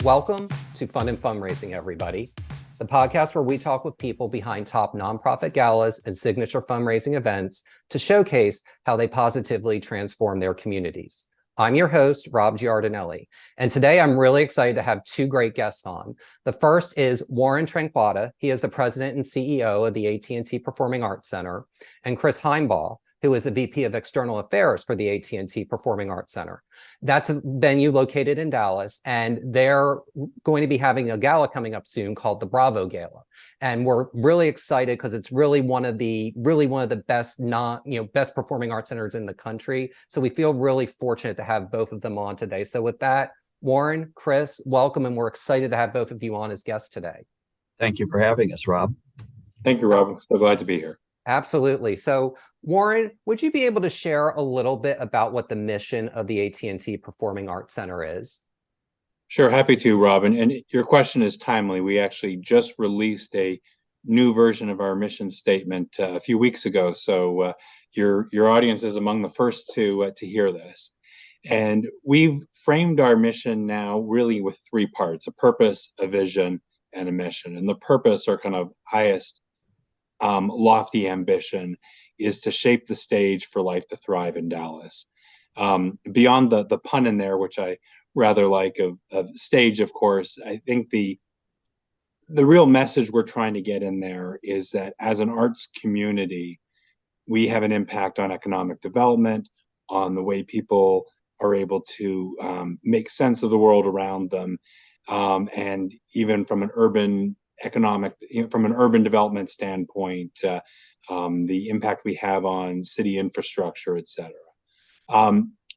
Welcome to Fun and Fundraising, everybody, the podcast where we talk with people behind top nonprofit galas and signature fundraising events to showcase how they positively transform their communities. I'm your host, Rob Giardinelli, and today I'm really excited to have two great guests on. The first is Warren Tranquada. He is the president and CEO of the AT&T Performing Arts Center, and Chris Heinbaugh, who is the VP of External Affairs for the AT&T Performing Arts Center. That's a venue located in Dallas, and they're going to be having a gala coming up soon called the Bravo Gala. And we're really excited because it's really one of the best best performing arts centers in the country. So we feel really fortunate to have both of them on today. So with that, Warren, Chris, welcome, and we're excited to have both of you on as guests today. Thank you for having us, Rob. Thank you, Rob. So glad to be here. Absolutely. So, Warren, would you be able to share a little bit about what the mission of the AT&T Performing Arts Center is? Sure, happy to, Rob. And your question is timely. We actually just released a new version of our mission statement a few weeks ago. So your audience is among the first to hear this. And we've framed our mission now really with three parts: a purpose, a vision, and a mission. And the purpose, our kind of highest lofty ambition, is to shape the stage for life to thrive in Dallas. Beyond the pun in there, which I rather like, of stage, of course, I think the real message we're trying to get in there is that as an arts community, we have an impact on economic development, on the way people are able to make sense of the world around them, and even from an urban development standpoint, the impact we have on city infrastructure, et cetera.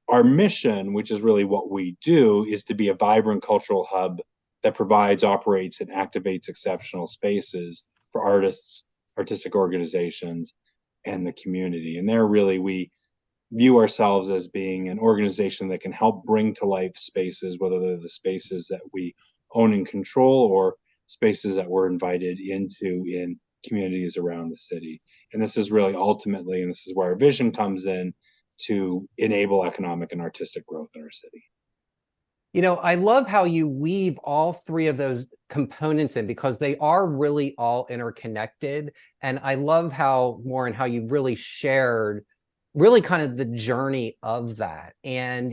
Our mission, which is really what we do, is to be a vibrant cultural hub that provides, operates, and activates exceptional spaces for artists, artistic organizations, and the community. And there, really, we view ourselves as being an organization that can help bring to life spaces, whether they're the spaces that we own and control or spaces that we're invited into in communities around the city. And this is really ultimately, and this is where our vision comes in, to enable economic and artistic growth in our city. You know, I love how you weave all three of those components in, because they are really all interconnected. And I love how, Warren, how you really shared really kind of the journey of that. And,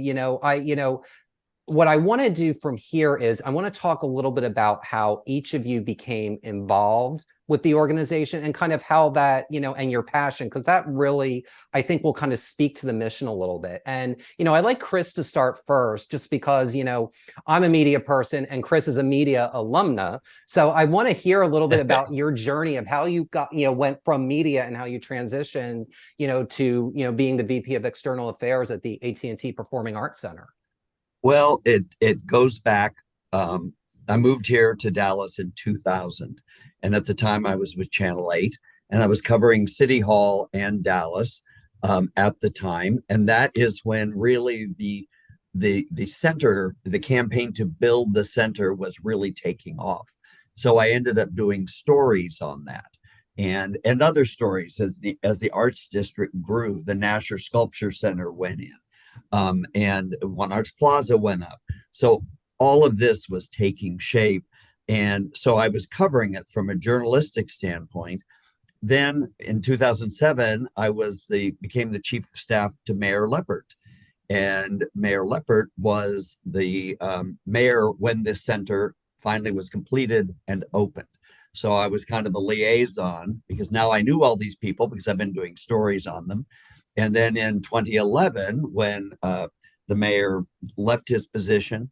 what I want to do from here is I want to talk a little bit about how each of you became involved with the organization and kind of how that, and your passion, because that really, I think, will kind of speak to the mission a little bit. And, I'd like Chris to start first, just because, I'm a media person and Chris is a media alumna. So I want to hear a little bit about your journey of how you got, went from media and how you transitioned, to, being the VP of External Affairs at the AT&T Performing Arts Center. Well, it goes back. I moved here to Dallas in 2000. And at the time I was with Channel 8, and I was covering City Hall and Dallas at the time. And that is when really the center, the campaign to build the center, was really taking off. So I ended up doing stories on that and other stories as the arts district grew. The Nasher Sculpture Center went in. And One Arts Plaza went up. So all of this was taking shape. And so I was covering it from a journalistic standpoint. Then in 2007, I became the chief of staff to Mayor Leppert. And Mayor Leppert was the mayor when this center finally was completed and opened. So I was kind of the liaison, because now I knew all these people because I've been doing stories on them. And then in 2011, when the mayor left his position,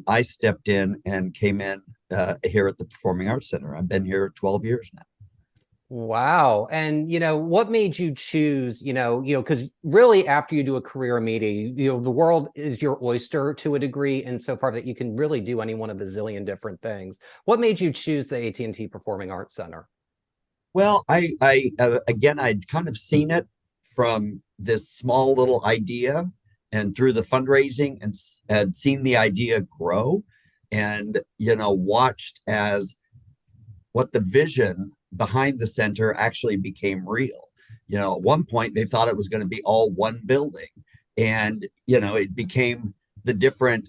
I stepped in and came in here at the Performing Arts Center. I've been here 12 years now. Wow. And, what made you choose, because really after you do a career in media, the world is your oyster to a degree, insofar that you can really do any one of a zillion different things. What made you choose the AT&T Performing Arts Center? Well, again, I'd kind of seen it from this small little idea, and through the fundraising, and had seen the idea grow, and watched as what the vision behind the center actually became real. At one point they thought it was going to be all one building, and it became the different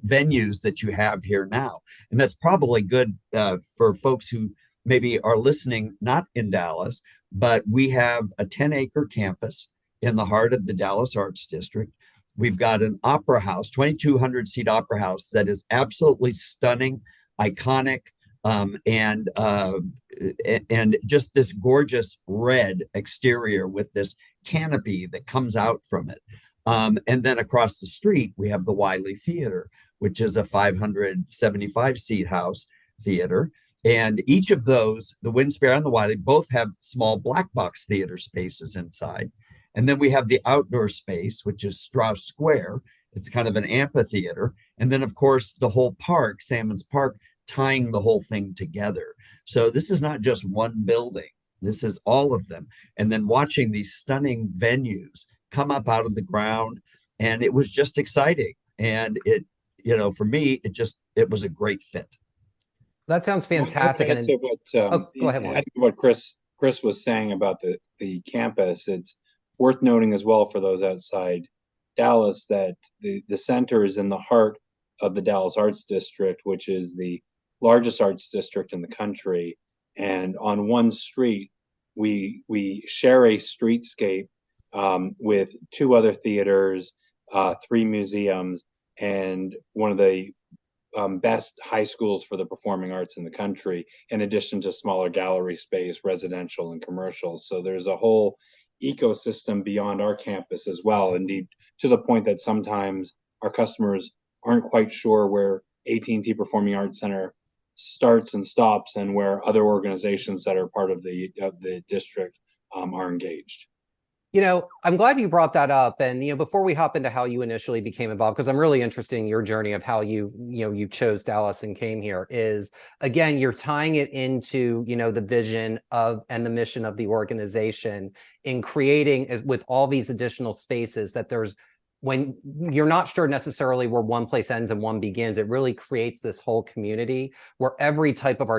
venues that you have here now. And that's probably good for folks who maybe are listening not in Dallas, but we have a 10-acre campus in the heart of the Dallas Arts District. We've got an opera house, 2,200 seat opera house that is absolutely stunning, iconic, and just this gorgeous red exterior with this canopy that comes out from it. And then across the street, we have the Wiley Theater, which is a 575 seat house theater. And each of those, the Winspear and the Wiley, both have small black box theater spaces inside. And then we have the outdoor space, which is Strauss Square. It's kind of an amphitheater. And then, of course, the whole park, Salmons Park, tying the whole thing together. So this is not just one building. This is all of them. And then watching these stunning venues come up out of the ground. And it was just exciting. And it, for me, it was a great fit. That sounds fantastic. And go ahead, Warren. I think what Chris was saying about the campus, it's worth noting as well for those outside Dallas that the center is in the heart of the Dallas Arts District, which is the largest arts district in the country. And on one street, we share a streetscape with two other theaters, three museums, and one of the best high schools for the performing arts in the country, in addition to smaller gallery space, residential and commercial. So there's a whole ecosystem beyond our campus as well. Indeed, to the point that sometimes our customers aren't quite sure where AT&T Performing Arts Center starts and stops, and where other organizations that are part of the district are engaged. I'm glad you brought that up. And, before we hop into how you initially became involved, because I'm really interested in your journey of how you chose Dallas and came here, is, again, you're tying it into, the vision of and the mission of the organization in creating with all these additional spaces that when you're not sure necessarily where one place ends and one begins, it really creates this whole community where every type of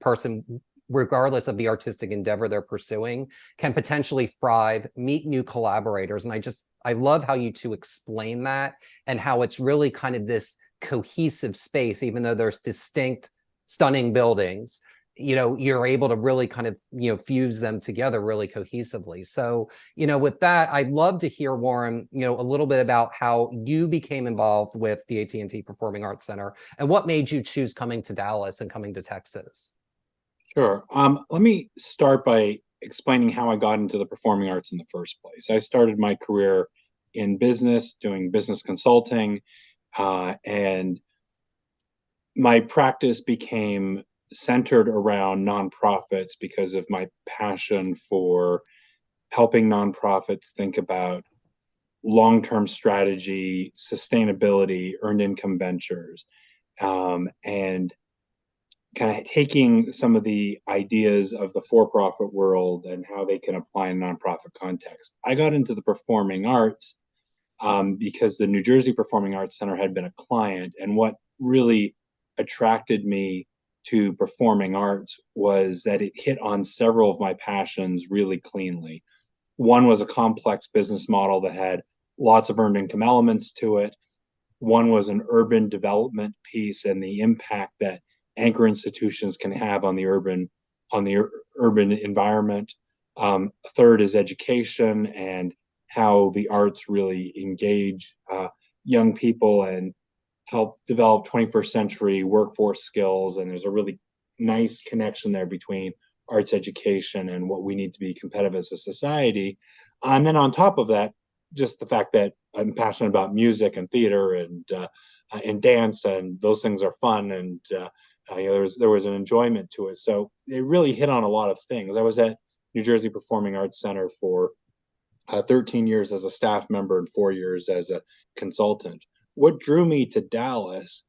person, regardless of the artistic endeavor they're pursuing, can potentially thrive, meet new collaborators. And I love how you two explain that, and how it's really kind of this cohesive space, even though there's distinct, stunning buildings, you're able to really kind of, fuse them together really cohesively. So, with that, I'd love to hear, Warren, a little bit about how you became involved with the AT&T Performing Arts Center and what made you choose coming to Dallas and coming to Texas. Sure. Let me start by explaining how I got into the performing arts in the first place. I started my career in business, doing business consulting, and my practice became centered around nonprofits because of my passion for helping nonprofits think about long-term strategy, sustainability, earned income ventures, and kind of taking some of the ideas of the for-profit world and how they can apply in nonprofit context. I got into the performing arts because the New Jersey Performing Arts Center had been a client, and what really attracted me to performing arts was that it hit on several of my passions really cleanly. One was a complex business model that had lots of earned income elements to it. One was an urban development piece and the impact that anchor institutions can have on the urban environment. Third is education and how the arts really engage young people and help develop 21st century workforce skills. And there's a really nice connection there between arts education and what we need to be competitive as a society. And then on top of that, just the fact that I'm passionate about music and theater and dance, and those things are fun, and there was an enjoyment to it. So it really hit on a lot of things. I was at New Jersey Performing Arts Center for 13 years as a staff member and 4 years as a consultant. What drew me to Dallas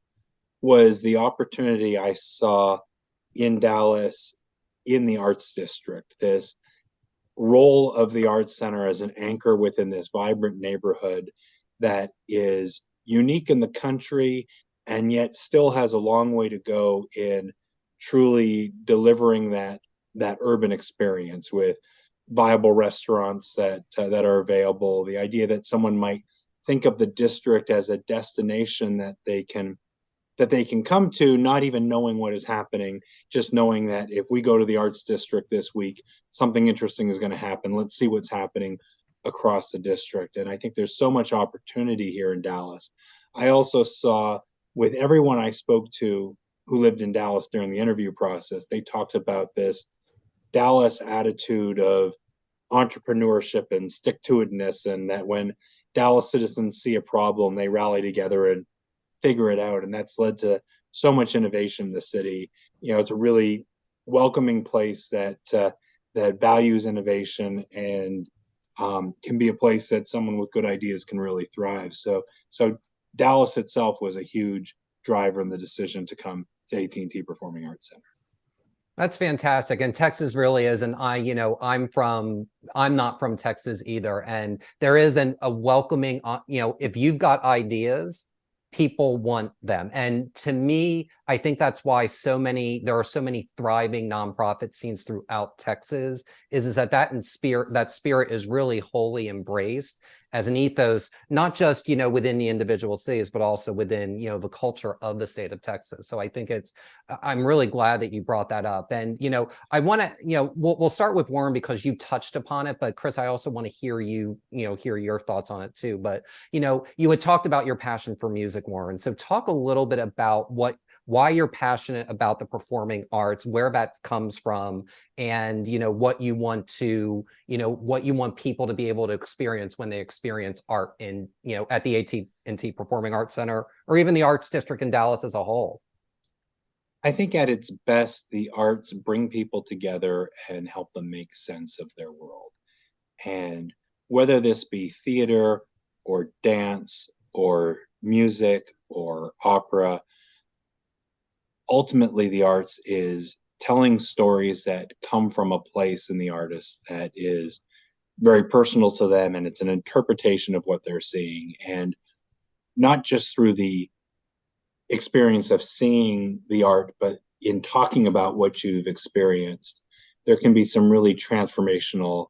was the opportunity I saw in Dallas in the arts district, this role of the arts center as an anchor within this vibrant neighborhood that is unique in the country and yet still has a long way to go in truly delivering that urban experience with viable restaurants that are available. The idea that someone might think of the district as a destination that they can come to, not even knowing what is happening, just knowing that if we go to the arts district this week, something interesting is going to happen. Let's see what's happening across the district. And I think there's so much opportunity here in Dallas. I also saw, with everyone I spoke to who lived in Dallas during the interview process, they talked about this Dallas attitude of entrepreneurship and stick-to-itiveness, and that when Dallas citizens see a problem, they rally together and figure it out. And that's led to so much innovation in the city. It's a really welcoming place that values innovation, and can be a place that someone with good ideas can really thrive. So Dallas itself was a huge driver in the decision to come to AT&T Performing Arts Center. That's fantastic. And Texas really is. And I'm not from Texas either. And there is a welcoming, if you've got ideas, people want them. And to me, I think that's why there are so many thriving nonprofit scenes throughout Texas, is that spirit is really wholly embraced as an ethos, not just, within the individual cities, but also within, the culture of the state of Texas. So I think I'm really glad that you brought that up. And, I want to, we'll start with Warren because you touched upon it, but Chris, I also want to hear your thoughts on it too. But, you had talked about your passion for music, Warren. So talk a little bit about why you're passionate about the performing arts, where that comes from, and what you want people to be able to experience when they experience art in at the AT&T Performing Arts Center, or even the Arts District in Dallas as a whole. I think at its best, the arts bring people together and help them make sense of their world. And whether this be theater or dance or music or opera, ultimately the arts is telling stories that come from a place in the artist that is very personal to them, and it's an interpretation of what they're seeing, and not just through the experience of seeing the art, but in talking about what you've experienced, there can be some really transformational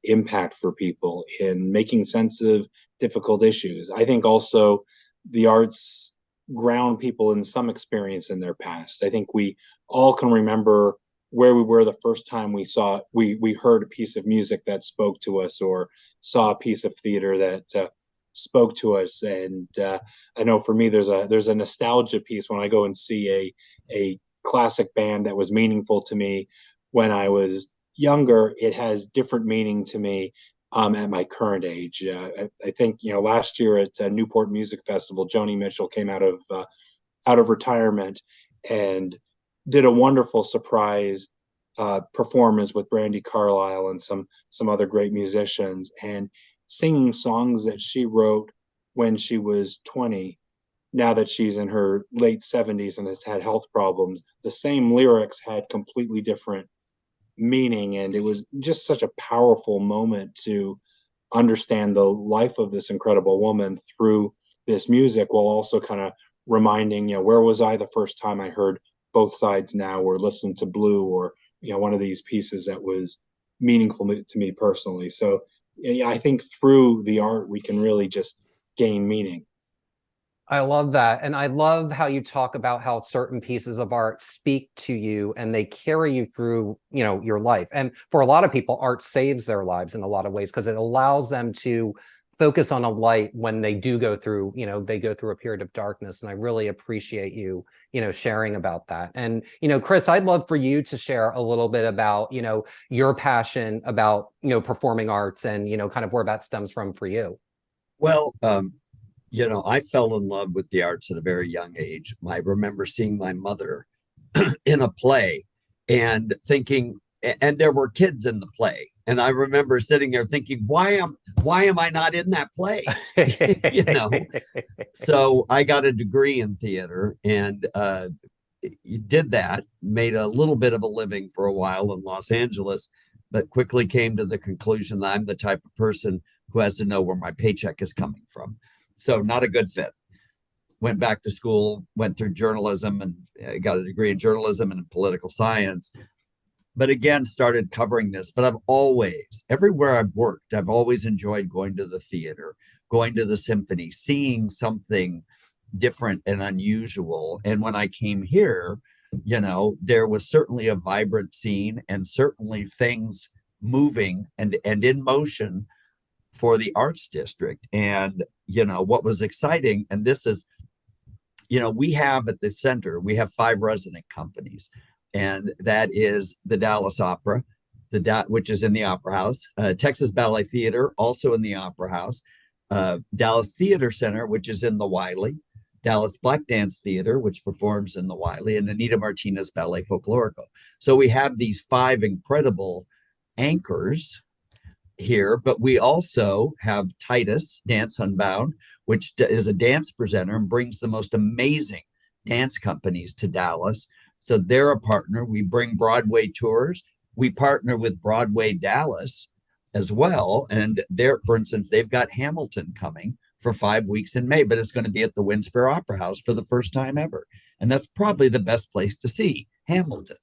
impact for people in making sense of difficult issues. I think also the arts ground people in some experience in their past. I think we all can remember where we were the first time we heard a piece of music that spoke to us, or saw a piece of theater that spoke to us. And I know for me, there's a nostalgia piece when I go and see a classic band that was meaningful to me when I was younger. It has different meaning to me at my current age. I think last year at Newport Music Festival, Joni Mitchell came out of retirement and did a wonderful surprise performance with Brandy Carlisle and some other great musicians, and singing songs that she wrote when she was 20. Now that she's in her late 70s and has had health problems, the same lyrics had completely different meaning. And it was just such a powerful moment to understand the life of this incredible woman through this music, while also kind of reminding, where was I the first time I heard Both Sides Now, or listened to Blue, or one of these pieces that was meaningful to me personally. So I think through the art we can really just gain meaning. I love that. And I love how you talk about how certain pieces of art speak to you and they carry you through, your life. And for a lot of people, art saves their lives in a lot of ways, because it allows them to focus on a light when they do go through, a period of darkness. And I really appreciate you, sharing about that. And, Chris, I'd love for you to share a little bit about, your passion about, performing arts and, kind of where that stems from for you. Well, I fell in love with the arts at a very young age. I remember seeing my mother in a play and thinking, and there were kids in the play. And I remember sitting there thinking, why am I not in that play? So I got a degree in theater and did that, made a little bit of a living for a while in Los Angeles, but quickly came to the conclusion that I'm the type of person who has to know where my paycheck is coming from. So not a good fit. Went back to school, went through journalism and got a degree in journalism and in political science. But again, started covering this. But I've always, everywhere I've worked, I've always enjoyed going to the theater, going to the symphony, seeing something different and unusual. And when I came here, there was certainly a vibrant scene and certainly things moving and in motion for the arts district. And what was exciting, and this is, we have at the center, we have 5 resident companies, and that is the Dallas Opera, which is in the Opera House, Texas Ballet Theater, also in the Opera House, Dallas Theater Center, which is in the Wiley, Dallas Black Dance Theater, which performs in the Wiley, and Anita Martinez Ballet Folklorico. So we have these 5 incredible anchors here, but we also have Titus Dance Unbound, which is a dance presenter and brings the most amazing dance companies to Dallas. So they're a partner. We bring Broadway tours. We partner with Broadway Dallas as well. And for instance, they've got Hamilton coming for 5 weeks in May, but it's going to be at the Winspear Opera House for the first time ever. And that's probably the best place to see Hamilton.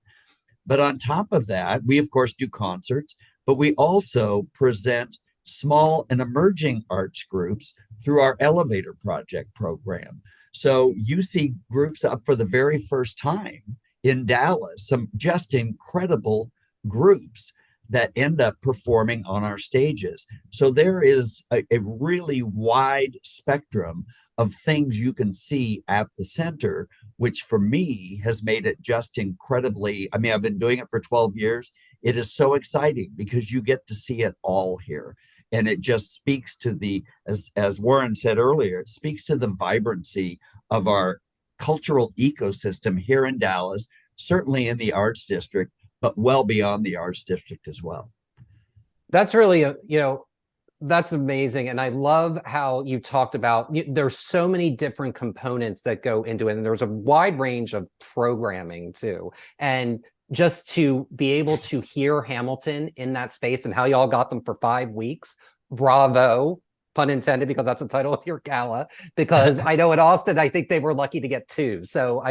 But on top of that, we of course do concerts, but we also present small and emerging arts groups through our Elevator Project program. So you see groups up for the very first time in Dallas, some just incredible groups that end up performing on our stages. So there is a really wide spectrum of things you can see at the center, which for me has made it just incredibly, I've been doing it for 12 years. It is so exciting because you get to see it all here. And it just speaks to as Warren said earlier, it speaks to the vibrancy of our cultural ecosystem here in Dallas, certainly in the Arts District, but well beyond the Arts District as well. That's really, that's amazing. And I love how you talked about, there's so many different components that go into it. And there's a wide range of programming too. And just to be able to hear Hamilton in that space and how y'all got them for 5 weeks, bravo, pun intended, because that's the title of your gala. Because I know in Austin, I think they were lucky to get 2. So,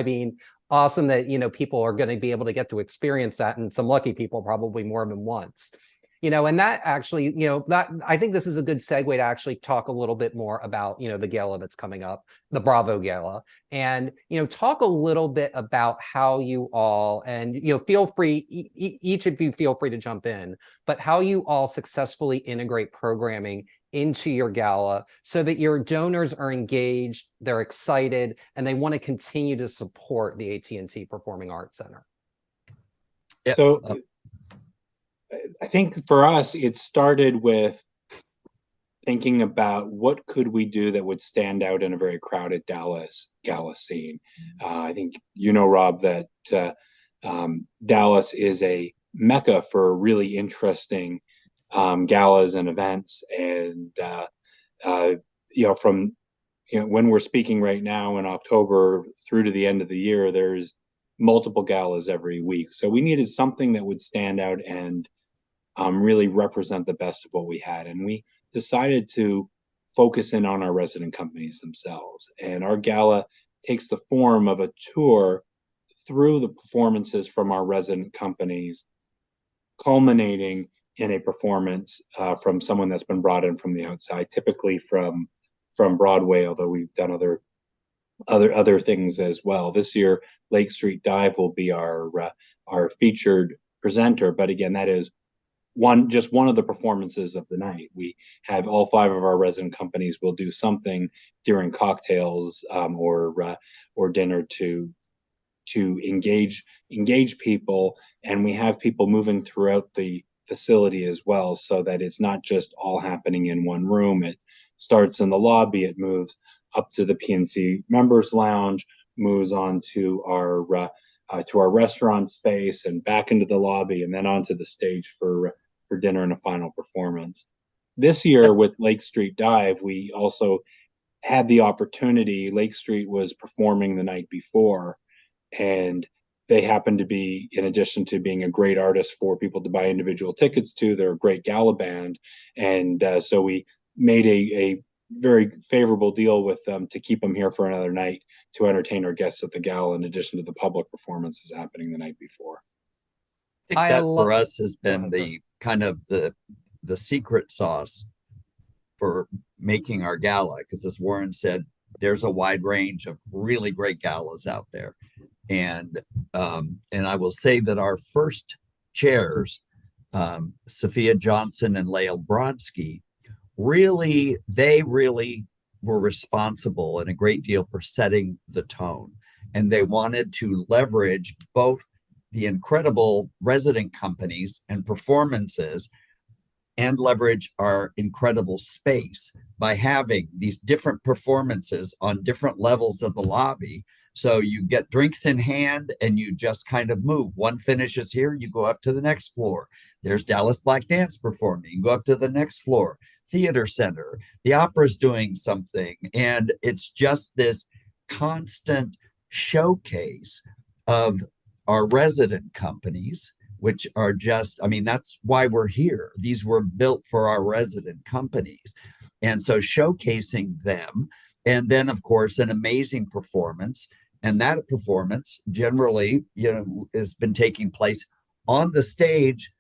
awesome that, people are going to be able to get to experience that, and some lucky people probably more than once. And that actually, that I think this is a good segue to actually talk a little bit more about, the gala that's coming up, the Bravo Gala, and, talk a little bit about how you all, and, feel free, each of you feel free to jump in, but how you all successfully integrate programming into your gala so that your donors are engaged, they're excited, and they want to continue to support the AT&T Performing Arts Center. So I think for us, it started with thinking about what could we do that would stand out in a very crowded Dallas gala scene. I think Rob, that Dallas is a mecca for really interesting galas and events, and from when we're speaking right now in October through to the end of the year, there's multiple galas every week. So we needed something that would stand out and really represent the best of what we had. And we decided to focus in on our resident companies themselves. And our gala takes the form of a tour through the performances from our resident companies, culminating in a performance from someone that's been brought in from the outside, typically from Broadway, although we've done other things as well. This year, Lake Street Dive will be our featured presenter, but again, that is just one of the performances of the night. We have all 5 of our resident companies will do something during cocktails or dinner to engage people, and we have people moving throughout the facility as well, so that it's not just all happening in one room. It starts in the lobby, it moves up to the PNC members lounge, moves on to our restaurant space and back into the lobby, and then onto the stage for dinner and a final performance. This year with Lake Street Dive, we also had the opportunity. Lake Street was performing the night before, and they happen to be, in addition to being a great artist for people to buy individual tickets to, they're a great gala band. And so we made a very favorable deal with them to keep them here for another night to entertain our guests at the gala, in addition to the public performances happening the night before. I think that for us has been the kind of the secret sauce for making our gala, because as Warren said, there's a wide range of really great galas out there. And I will say that our first chairs, Sophia Johnson and Lael Brodsky, they really were responsible and a great deal for setting the tone. And they wanted to leverage both the incredible resident companies and performances and leverage our incredible space by having these different performances on different levels of the lobby. So you get drinks in hand and you just kind of move. One finishes here, you go up to the next floor. There's Dallas Black Dance performing. You go up to the next floor. Theater Center, the opera's doing something. And it's just this constant showcase of our resident companies, which are just, I mean, that's why we're here. These were built for our resident companies. And so showcasing them, and then of course, an amazing performance. And that performance generally, has been taking place on the stage,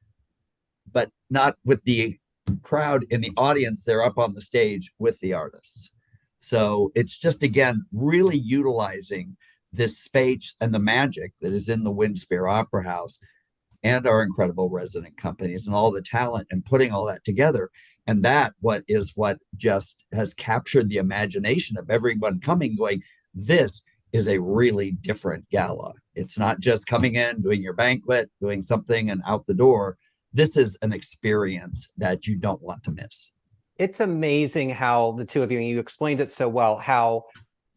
but not with the crowd in the audience. They're up on the stage with the artists. So it's just, again, really utilizing this space and the magic that is in the Winspear Opera House and our incredible resident companies and all the talent, and putting all that together. And what just has captured the imagination of everyone coming, going, this is a really different gala. It's not just coming in, doing your banquet, doing something and out the door. This is an experience that you don't want to miss. It's amazing how the two of you, and you explained it so well, how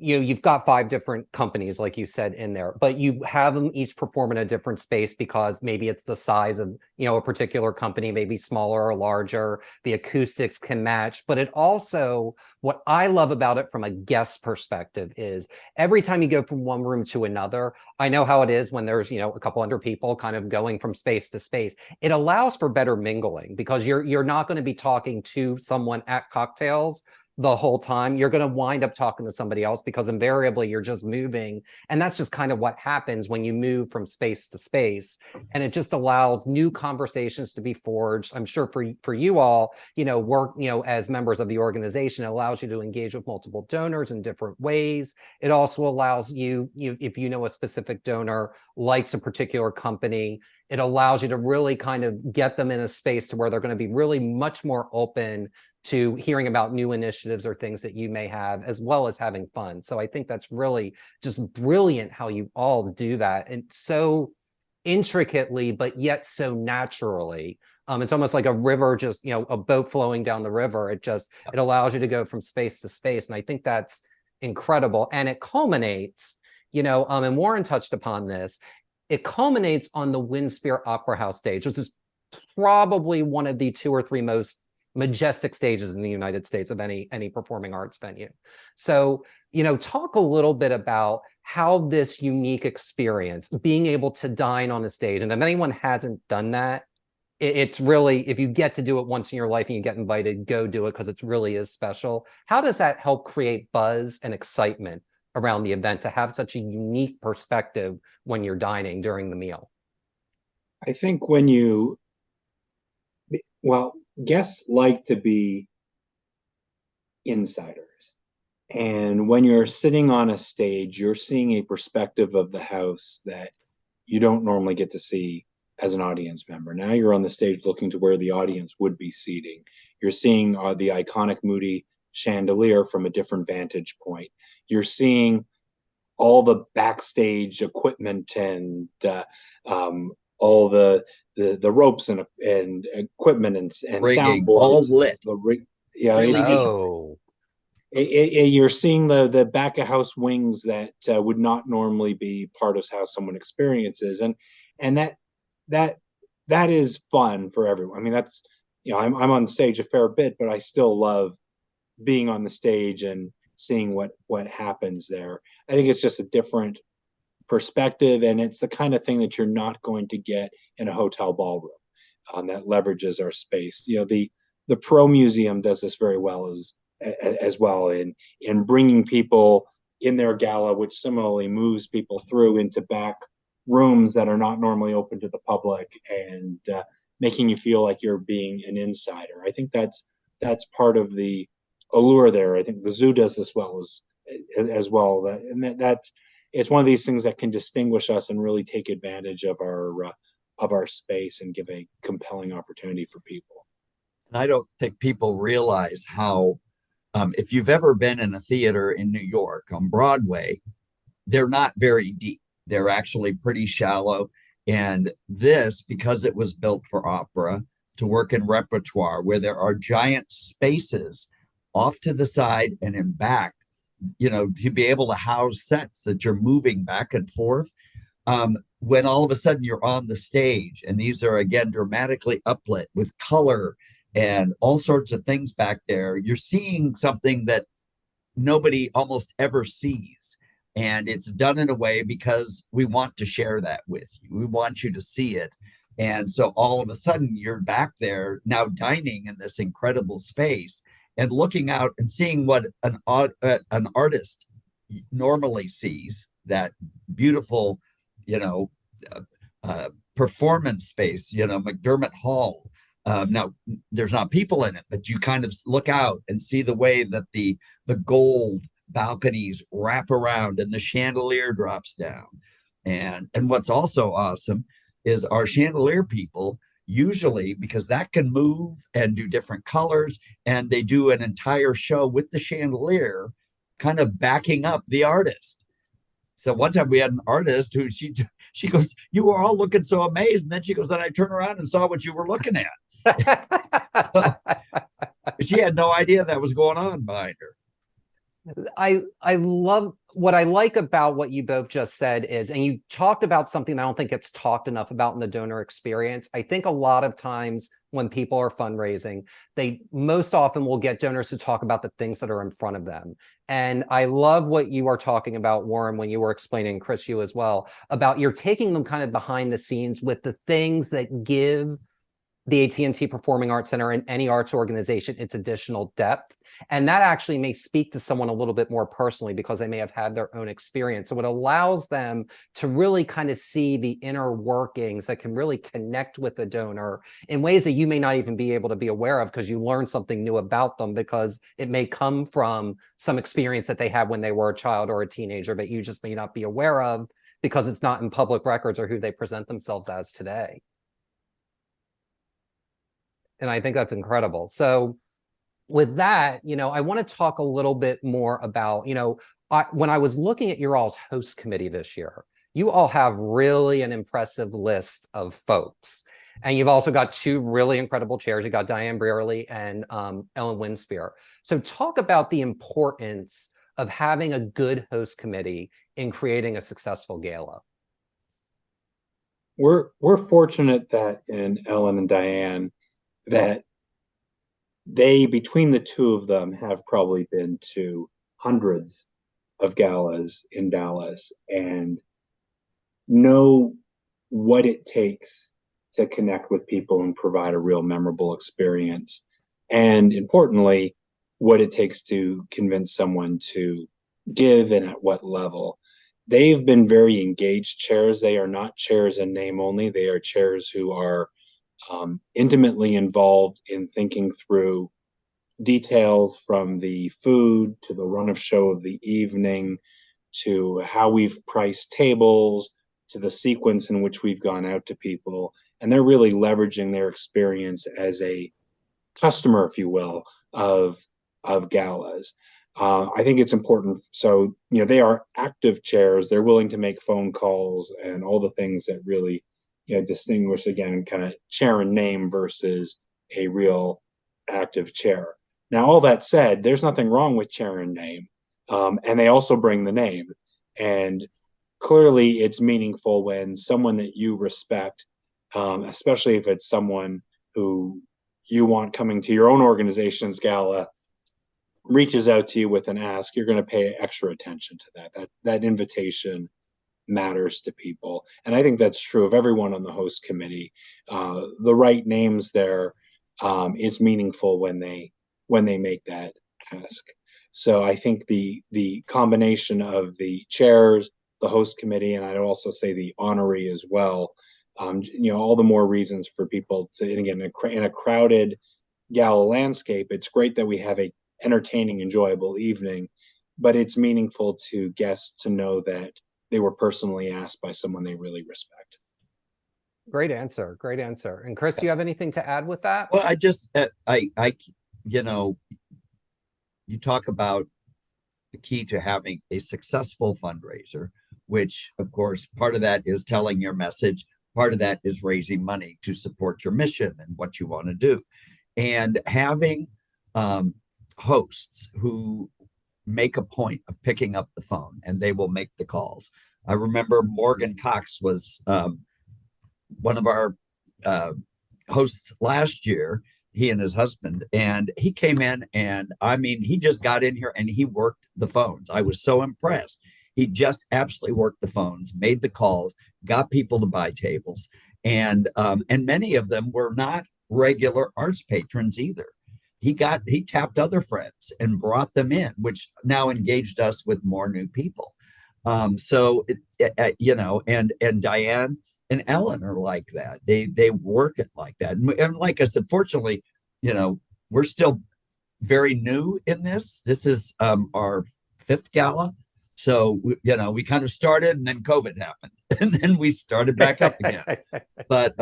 you've got 5 different companies, like you said, in there, but you have them each perform in a different space because maybe it's the size of, a particular company, maybe smaller or larger. The acoustics can match, but it also, what I love about it from a guest perspective is every time you go from one room to another, I know how it is when there's, a couple hundred people kind of going from space to space. It allows for better mingling because you're not going to be talking to someone at cocktails the whole time. You're going to wind up talking to somebody else because invariably you're just moving. And that's just kind of what happens when you move from space to space. And it just allows new conversations to be forged. I'm sure for you all, work, as members of the organization, it allows you to engage with multiple donors in different ways. It also allows you, if a specific donor likes a particular company, it allows you to really kind of get them in a space to where they're going to be really much more open to hearing about new initiatives or things that you may have, as well as having fun. So I think that's really just brilliant how you all do that, and so intricately, but yet so naturally. It's almost like a river, just, a boat flowing down the river. It allows you to go from space to space. And I think that's incredible. And it culminates, and Warren touched upon this, it culminates on the Winspear Opera House stage, which is probably one of the 2 or 3 most majestic stages in the United States of any performing arts venue. So, talk a little bit about how this unique experience, being able to dine on a stage, and if anyone hasn't done that, it's really, if you get to do it once in your life and you get invited, go do it because it really is special. How does that help create buzz and excitement around the event to have such a unique perspective when you're dining during the meal? I think guests like to be insiders. And when you're sitting on a stage, you're seeing a perspective of the house that you don't normally get to see as an audience member. Now you're on the stage looking to where the audience would be seating. You're seeing the iconic Moody chandelier from a different vantage point. You're seeing all the backstage equipment and all the ropes and equipment and rigging, soundboards, all lit. You're seeing the back of house wings that would not normally be part of how someone experiences, and that is fun for everyone. I mean, that's, I'm on stage a fair bit, but I still love being on the stage and seeing what happens there. I think it's just a different perspective, and it's the kind of thing that you're not going to get in a hotel ballroom that leverages our space. The Pro Museum does this very well as well in bringing people in their gala, which similarly moves people through into back rooms that are not normally open to the public, and making you feel like you're being an insider. I think that's part of the allure there. I think the zoo does this well as well. That's it's one of these things that can distinguish us and really take advantage of our space and give a compelling opportunity for people. And I don't think people realize how, if you've ever been in a theater in New York on Broadway, they're not very deep. They're actually pretty shallow. And this, because it was built for opera to work in repertoire, where there are giant spaces off to the side and in back, to be able to house sets that you're moving back and forth. When all of a sudden you're on the stage, and these are again dramatically uplit with color and all sorts of things back there, you're seeing something that nobody almost ever sees. And it's done in a way because we want to share that with you. We want you to see it. And so all of a sudden you're back there now dining in this incredible space and looking out and seeing what an artist normally sees, that beautiful, you know, performance space, McDermott Hall. Now, there's not people in it, but you kind of look out and see the way that the gold balconies wrap around and the chandelier drops down. And what's also awesome is our chandelier people usually, because that can move and do different colors, and they do an entire show with the chandelier kind of backing up the artist. So one time we had an artist who she goes, "You were all looking so amazed," and then she goes, "And I turned around and saw what you were looking at." She had no idea that was going on behind her. I love what I like about what you both just said is, and you talked about something I don't think it's talked enough about in the donor experience. I think a lot of times when people are fundraising, they most often will get donors to talk about the things that are in front of them. And I love what you are talking about, Warren, when you were explaining, Chris, you as well, about you're taking them kind of behind the scenes with the things that give the AT&T Performing Arts Center and any arts organization its additional depth. And that actually may speak to someone a little bit more personally because they may have had their own experience. So it allows them to really kind of see the inner workings that can really connect with the donor in ways that you may not even be able to be aware of because you learn something new about them because it may come from some experience that they had when they were a child or a teenager, but you just may not be aware of because it's not in public records or who they present themselves as today. And I think that's incredible. So with that, I want to talk a little bit more about, when I was looking at your all's host committee this year, you all have really an impressive list of folks. And you've also got two really incredible chairs. You got Diane Brearley and Ellen Winspear. So talk about the importance of having a good host committee in creating a successful gala. We're fortunate that in Ellen and Diane, that they, between the two of them, have probably been to hundreds of galas in Dallas and know what it takes to connect with people and provide a real memorable experience. And importantly, what it takes to convince someone to give and at what level. They've been very engaged chairs. They are not chairs in name only. They are chairs who are intimately involved in thinking through details from the food to the run of show of the evening to how we've priced tables to the sequence in which we've gone out to people. And they're really leveraging their experience as a customer, if you will, of galas. I think it's important. So, they are active chairs. They're willing to make phone calls and all the things that really distinguish, again, kind of chair and name versus a real active chair. Now, all that said, there's nothing wrong with chair and name. And they also bring the name. And clearly it's meaningful when someone that you respect, especially if it's someone who you want coming to your own organization's gala, reaches out to you with an ask, you're going to pay extra attention to that. That invitation matters to people. And I think that's true of everyone on the host committee. The right names there, it's meaningful when they make that ask. So I think the combination of the chairs, the host committee, and I'd also say the honoree as well, all the more reasons for people to, and again, in a crowded gala landscape, it's great that we have a entertaining, enjoyable evening, but it's meaningful to guests to know that they were personally asked by someone they really respect. Great answer. Great answer. And Chris, do you have anything to add with that? Well, I just, you know, you talk about the key to having a successful fundraiser, which of course, part of that is telling your message. Part of that is raising money to support your mission and what you want to do. And having hosts who make a point of picking up the phone and they will make the calls. I remember Morgan Cox was one of our hosts last year, he and his husband, and he came in and I mean, he just got in here and he worked the phones. I was so impressed. He just absolutely worked the phones, made the calls, got people to buy tables, and many of them were not regular arts patrons either. He tapped other friends and brought them in, which now engaged us with more new people. You know, and Diane and Ellen are like that. They work it like that. And like I said, fortunately, you know, we're still very new in this. This is our 5th gala. So, you know, we kind of started and then COVID happened and then we started back up again. But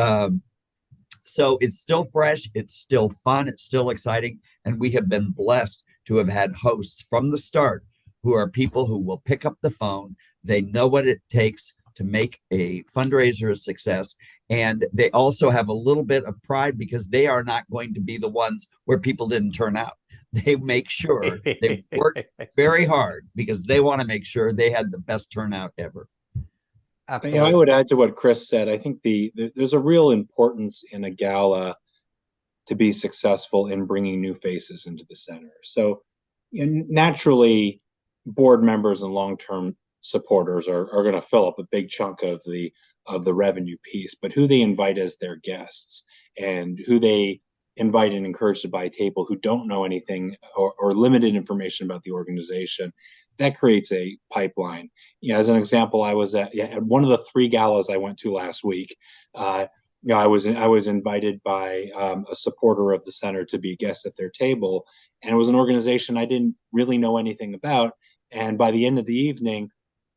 so it's still fresh, it's still fun, it's still exciting. And we have been blessed to have had hosts from the start who are people who will pick up the phone. They know what it takes to make a fundraiser a success. And they also have a little bit of pride because they are not going to be the ones where people didn't turn out. They make sure they work very hard because they want to make sure they had the best turnout ever. Absolutely. You know, I would add to what Chris said. I think there's a real importance in a gala to be successful in bringing new faces into the center. So, you know, naturally, board members and long-term supporters are going to fill up a big chunk of the revenue piece, but who they invite as their guests and who they invite and encourage to buy a table who don't know anything or limited information about the organization, that creates a pipeline. Yeah, as an example, I was at one of the 3 galas I went to last week. You know, I was invited by a supporter of the center to be a guest at their table, and it was an organization I didn't really know anything about. And by the end of the evening,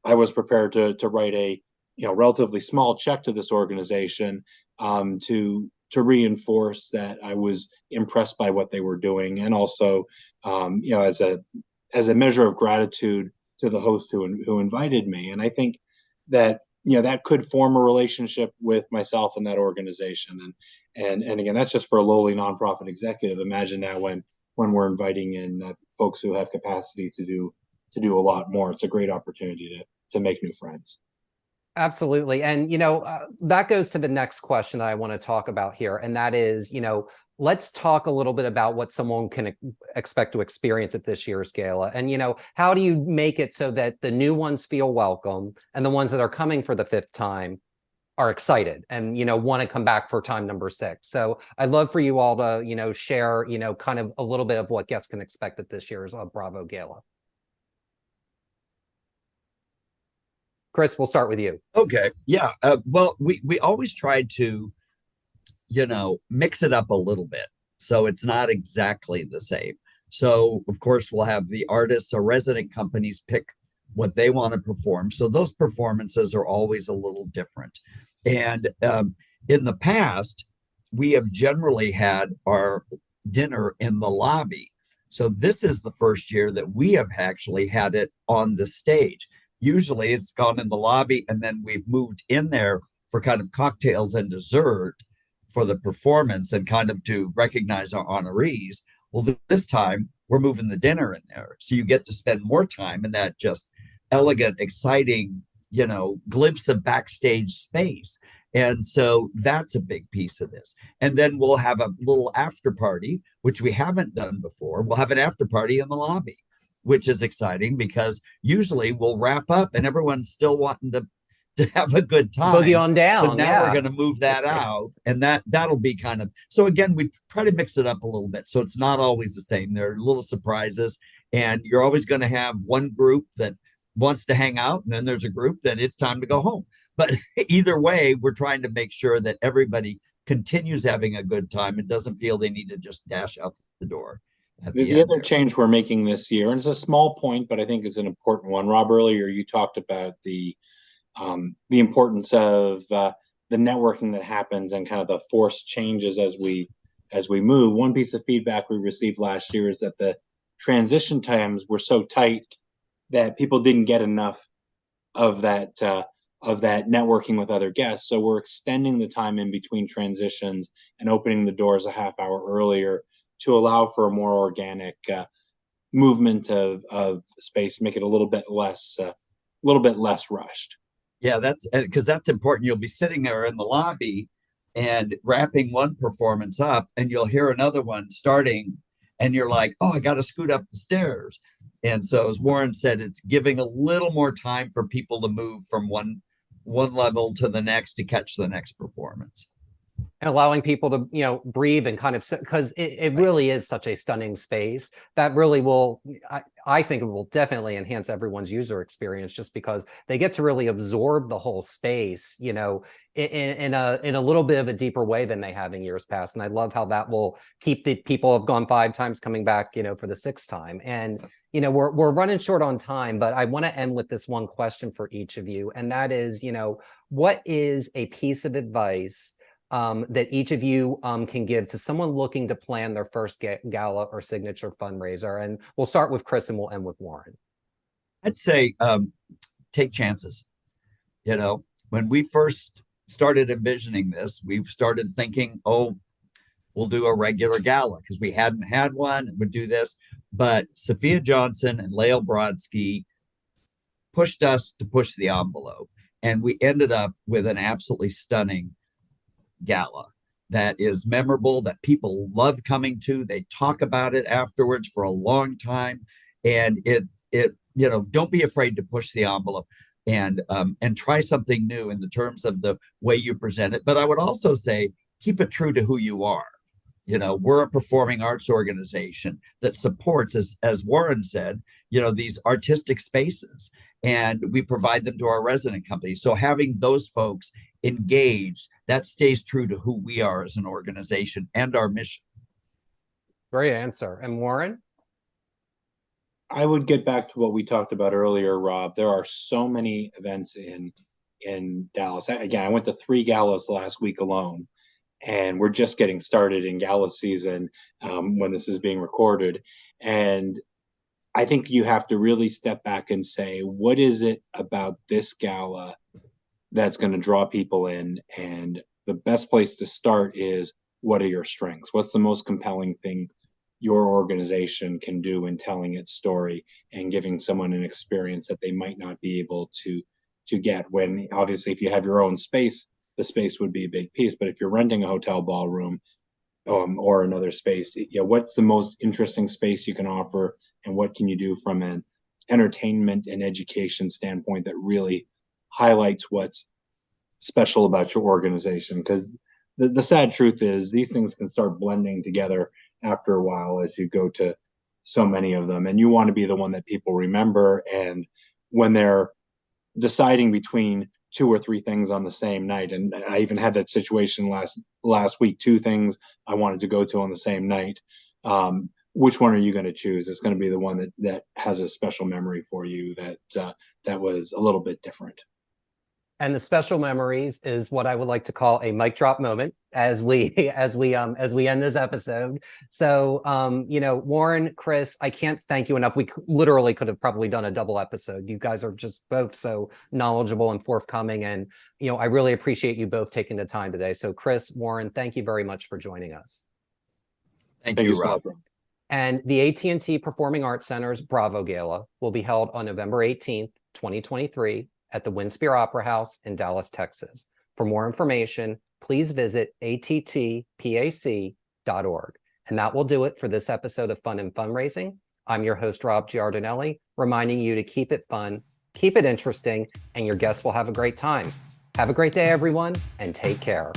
I was prepared to write a relatively small check to this organization to reinforce that I was impressed by what they were doing, and also as a measure of gratitude to the host who invited me. And I think that that could form a relationship with myself and that organization. And again, that's just for a lowly nonprofit executive. Imagine now when we're inviting in folks who have capacity to do a lot more. It's a great opportunity to make new friends. Absolutely. And, that goes to the next question I want to talk about here. And that is, let's talk a little bit about what someone can expect to experience at this year's gala. And, how do you make it so that the new ones feel welcome and the ones that are coming for the 5th time are excited and, want to come back for time number 6. So I'd love for you all to, share, kind of a little bit of what guests can expect at this year's Bravo Gala. Chris, we'll start with you. Okay. Yeah. Well, we always try to, mix it up a little bit. So it's not exactly the same. So, of course, we'll have the artists or resident companies pick what they want to perform. So those performances are always a little different. And in the past, we have generally had our dinner in the lobby. So this is the first year that we have actually had it on the stage. Usually it's gone in the lobby and then we've moved in there for kind of cocktails and dessert for the performance and kind of to recognize our honorees. Well, this time we're moving the dinner in there. So you get to spend more time in that just elegant, exciting, glimpse of backstage space. And so that's a big piece of this. And then we'll have a little after party, which we haven't done before. We'll have an after party in the lobby, which is exciting because usually we'll wrap up and everyone's still wanting to have a good time. Boogie on down. So now we're going to move that out, and that'll be kind of, so again, we try to mix it up a little bit. So it's not always the same. There are little surprises, and you're always going to have one group that wants to hang out, and then there's a group that it's time to go home. But either way, we're trying to make sure that everybody continues having a good time and doesn't feel they need to just dash out the door. at The, the the end other there. change we're making this year, and it's a small point, but I think it's an important one. Rob, earlier you talked about the importance of the networking that happens and kind of the forced changes as we move. One piece of feedback we received last year is that the transition times were so tight that people didn't get enough of that networking with other guests. So we're extending the time in between transitions and opening the doors a half hour earlier to allow for a more organic movement of space, make it a little bit less rushed. Yeah, that's because that's important. You'll be sitting there in the lobby and wrapping one performance up, and you'll hear another one starting, and you're like, oh, I got to scoot up the stairs. And so, as Warren said, it's giving a little more time for people to move from one level to the next to catch the next performance. And allowing people to, breathe and kind of, because it really is such a stunning space that really will, I think it will definitely enhance everyone's user experience, just because they get to really absorb the whole space, in a little bit of a deeper way than they have in years past. And I love how that will keep the people have gone 5 times coming back, for the 6th time. And we're running short on time, but I want to end with this one question for each of you, and that is, what is a piece of advice that each of you can give to someone looking to plan their first gala or signature fundraiser? And we'll start with Chris and we'll end with Warren. I'd say take chances. When we first started envisioning this, we started thinking, oh, we'll do a regular gala because we hadn't had one and would do this. But Sophia Johnson and Lael Brodsky pushed us to push the envelope. And we ended up with an absolutely stunning gala that is memorable, that people love coming to. They talk about it afterwards for a long time. And it don't be afraid to push the envelope and try something new in the terms of the way you present it. But I would also say, keep it true to who you are. We're a performing arts organization that supports, as Warren said, these artistic spaces, and we provide them to our resident companies. So having those folks engaged, that stays true to who we are as an organization and our mission. Great answer. And Warren? I would get back to what we talked about earlier, Rob. There are so many events in Dallas. Again, I went to 3 galas last week alone, and we're just getting started in gala season when this is being recorded. And I think you have to really step back and say, what is it about this gala that's going to draw people in? And the best place to start is, what are your strengths? What's the most compelling thing your organization can do in telling its story and giving someone an experience that they might not be able to get? When obviously, if you have your own space, the space would be a big piece. But if you're renting a hotel ballroom or another space, what's the most interesting space you can offer, and what can you do from an entertainment and education standpoint that really highlights what's special about your organization? Because the sad truth is, these things can start blending together after a while as you go to so many of them, and you want to be the one that people remember. And when they're deciding between 2 or 3 things on the same night, and I even had that situation last week, 2 things I wanted to go to on the same night. Which one are you going to choose? It's going to be the one that has a special memory for you, that was a little bit different. And the special memories is what I would like to call a mic drop moment as we end this episode. So, Warren, Chris, I can't thank you enough. We literally could have probably done a double episode. You guys are just both so knowledgeable and forthcoming, and I really appreciate you both taking the time today. So, Chris, Warren, thank you very much for joining us. Thank you, Rob. And the AT&T Performing Arts Center's Bravo Gala will be held on November 18th, 2023. At the Winspear Opera House in Dallas, Texas. For more information, please visit attpac.org. And that will do it for this episode of Fun and Fundraising. I'm your host, Rob Giardinelli, reminding you to keep it fun, keep it interesting, and your guests will have a great time. Have a great day, everyone, and take care.